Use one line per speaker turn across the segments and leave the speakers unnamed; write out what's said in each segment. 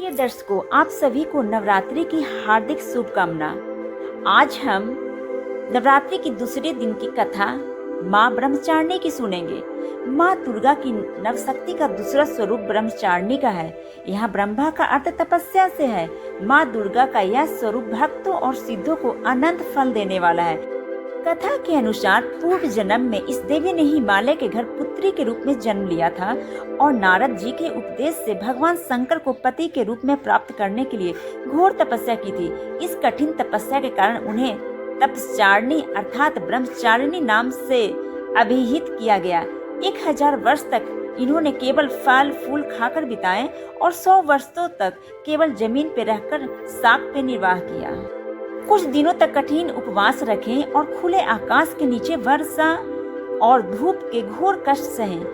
प्रिय दर्शकों, आप सभी को नवरात्रि की हार्दिक शुभकामना। आज हम नवरात्रि की दूसरे दिन की कथा माँ ब्रह्मचारिणी की सुनेंगे। माँ दुर्गा की नवशक्ति का दूसरा स्वरूप ब्रह्मचारिणी का है। यहाँ ब्रह्मा का अर्थ तपस्या से है। माँ दुर्गा का यह स्वरूप भक्तों और सिद्धों को अनंत फल देने वाला है। कथा के अनुसार पूर्व जन्म में इस देवी ने हिमालय के घर पुत्री के रूप में जन्म लिया था और नारद जी के उपदेश से भगवान शंकर को पति के रूप में प्राप्त करने के लिए घोर तपस्या की थी। इस कठिन तपस्या के कारण उन्हें तपस्चारिणी अर्थात ब्रह्मचारिणी नाम से अभिहित किया गया। 1000 वर्ष तक इन्होंने केवल फल फूल खाकर बिताए और 100 वर्षों तक केवल जमीन पर रहकर शाक पे निर्वाह किया। कुछ दिनों तक कठिन उपवास रखें और खुले आकाश के नीचे वर्षा और धूप के घोर कष्ट सहें।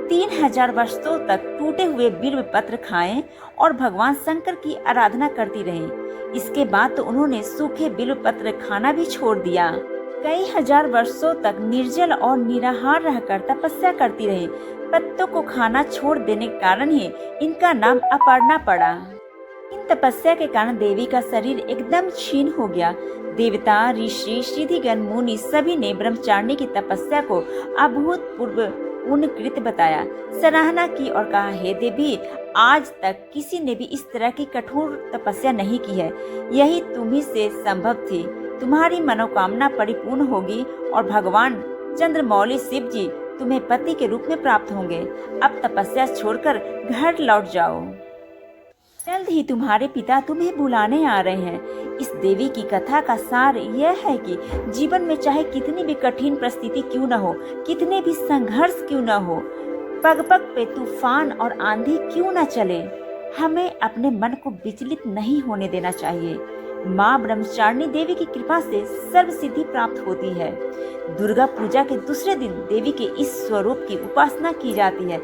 3000 वर्षों तक टूटे हुए बिल्व पत्र खाएं और भगवान शंकर की आराधना करती रहें। इसके बाद तो उन्होंने सूखे बिल्व पत्र खाना भी छोड़ दिया। कई हजार वर्षों तक निर्जल और निराहार रहकर तपस्या करती रही। पत्तों को खाना छोड़ देने के कारण ही इनका नाम अपर्णा पड़ा। इन तपस्या के कारण देवी का शरीर एकदम क्षीण हो गया। देवता, ऋषि, सिद्धिगण, मुनि सभी ने ब्रह्मचारिणी की तपस्या को अभूतपूर्व पुण्यकृत बताया, सराहना की और कहा, हे देवी, आज तक किसी ने भी इस तरह की कठोर तपस्या नहीं की है। यही तुम्ही से संभव थी। तुम्हारी मनोकामना परिपूर्ण होगी और भगवान चंद्रमौली शिव जी तुम्हें पति के रूप में प्राप्त होंगे। अब तपस्या छोड़कर घर लौट जाओ। जल्द ही तुम्हारे पिता तुम्हें बुलाने आ रहे हैं। इस देवी की कथा का सार यह है कि जीवन में चाहे कितनी भी कठिन परिस्थिति क्यों न हो, कितने भी संघर्ष क्यों न हो, पग पग पे तूफान और आंधी क्यों न चले, हमें अपने मन को विचलित नहीं होने देना चाहिए। माँ ब्रह्मचारिणी देवी की कृपा से सर्व सिद्धि प्राप्त होती है। दुर्गा पूजा के दूसरे दिन देवी के इस स्वरूप की उपासना की जाती है।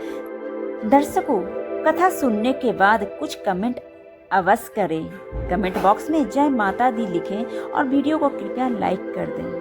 दर्शकों, कथा सुनने के बाद कुछ कमेंट अवश्य करें। कमेंट बॉक्स में जय माता दी लिखें और वीडियो को कृपया लाइक कर दें।